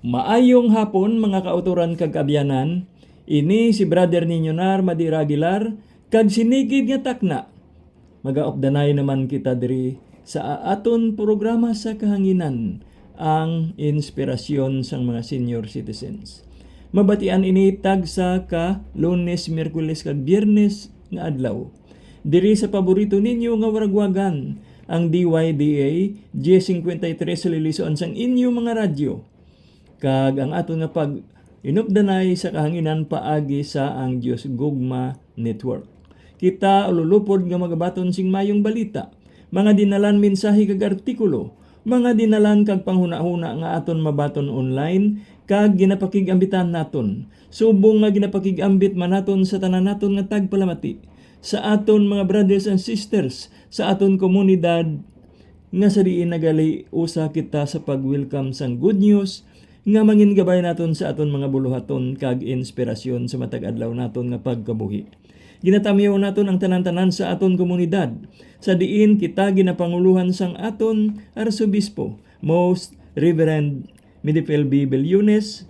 Maayong hapon mga kauturan kag abyanan. Ini si brother ninyo Nar Madira Aguilar kag sinigid nga takna. Magaopdanay naman kita diri sa aton programa sa kahanginan ang inspirasyon sang mga senior citizens. Mabatian ini tagsa ka Lunes, Miyerkules kag Biyernes nga adlaw. Diri sa paborito ninyo nga waragwagan ang DYDA G53 sa lilisuan sang inyo mga radyo. Kag ang aton nga pag inupdanay sa kahanginan paagi sa ang Dios Gugma Network. Kita ululupod nga magabaton sing mayong balita, mga dinalan mensahe kag artikulo, mga dinalan kag panghuna-huna nga aton mabaton online kag ginapakig-ambitan naton. Subong nga ginapakig-ambit manaton sa tanan naton nga tagpalamati sa aton mga brothers and sisters sa aton komunidad nga sa diin nagali usa kita sa pag-welcome sang good news nga mangin gabay naton sa aton mga buluhaton kag inspirasyon sa matag adlaw naton nga pagkabuhi. Ginatamiyaw naton ang tanan-tanan sa aton komunidad sa diin kita ginapanguluhan sang aton Arsobispo Most Reverend Midipel B. Bellunes,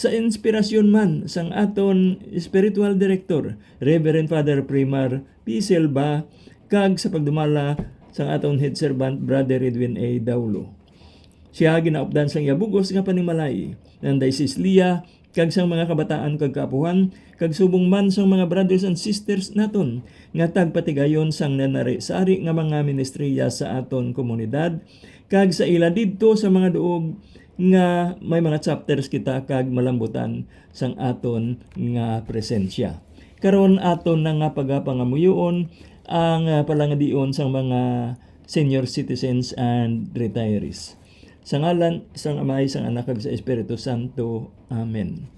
sa inspirasyon man sang aton Spiritual Director Reverend Father Primar P. Silva kag sa pagdumala sang aton head servant Brother Edwin A. Daulo. Siya ginaupdan sang yabugos nga panimalay ng Diocese Lia kag sang mga kabataan kag kaapuhan kag subong man sang mga brothers and sisters naton nga tagpatigayon sang nanari sa ari nga mga ministriya sa aton komunidad kag sa ila didto sa mga duog nga may mga chapters kita kag malambutan sang aton nga presensya. Karon aton na nga pagapangamuyon ang palangadion sang mga senior citizens and retirees. Sa ngalan sang Amay, sang Anak kag sa Espiritu Santo. Amen.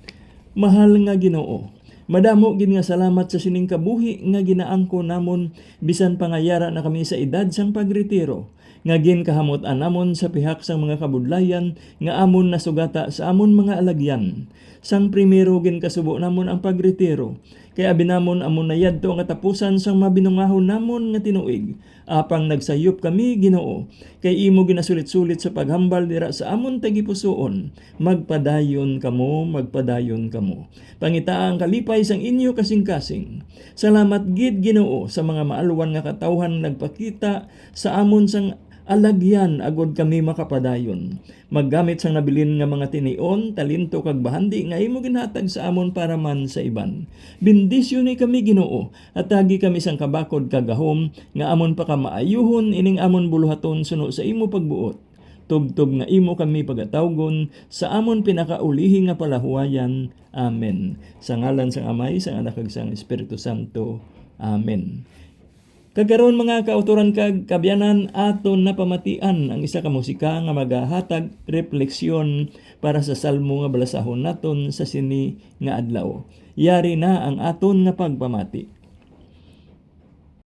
Mahal nga Ginoo, madamo gid nga salamat sa sining kabuhi nga ginaangko namon bisan pangayara na kami sa edad sang pagretiro. Nga ginkahamot-an namon sa pihak sang mga kabudlayan nga amon nasugata sa amon mga alagyan. Sang primero ginkasubo namon ang pagretiro. Kaya abinamon amon na yadto ang katapusan sang mabinungahon namon nga tinuig. Apang nagsayop kami Ginoo, kay imo ginasulit-sulit sa paghambal dira sa amon tagipusoon. Magpadayon kamo, magpadayon kamo. Pangita ang kalipay sang inyo kasing-kasing. Salamat gid Ginoo sa mga maalwan nga katawhan nagpakita sa amon sang alagyan agod kami makapadayon. Maggamit sang nabilin nga mga tinion, talento kag bahandi nga imo ginhatag sa amon para man sa iban. Bendisyon ni kami Ginoo at tagi kami sang kabakod kag gahom nga amon pa ka maayuhon ining amon buluhaton suno sa imo pagbuot. Tubtob nga imo kami pagatawgon sa amon pinakaulihi nga palahuwayan. Amen. Sa ngalan sang Amay, sang Anak kag sang Espiritu Santo. Amen. Kagaron mga kauturan kag kabyanan aton napamatian ang isa ka musika nga magahatag refleksyon para sa salmo nga balasahon naton sa sini nga adlaw. Yari na ang aton nga pagpamati.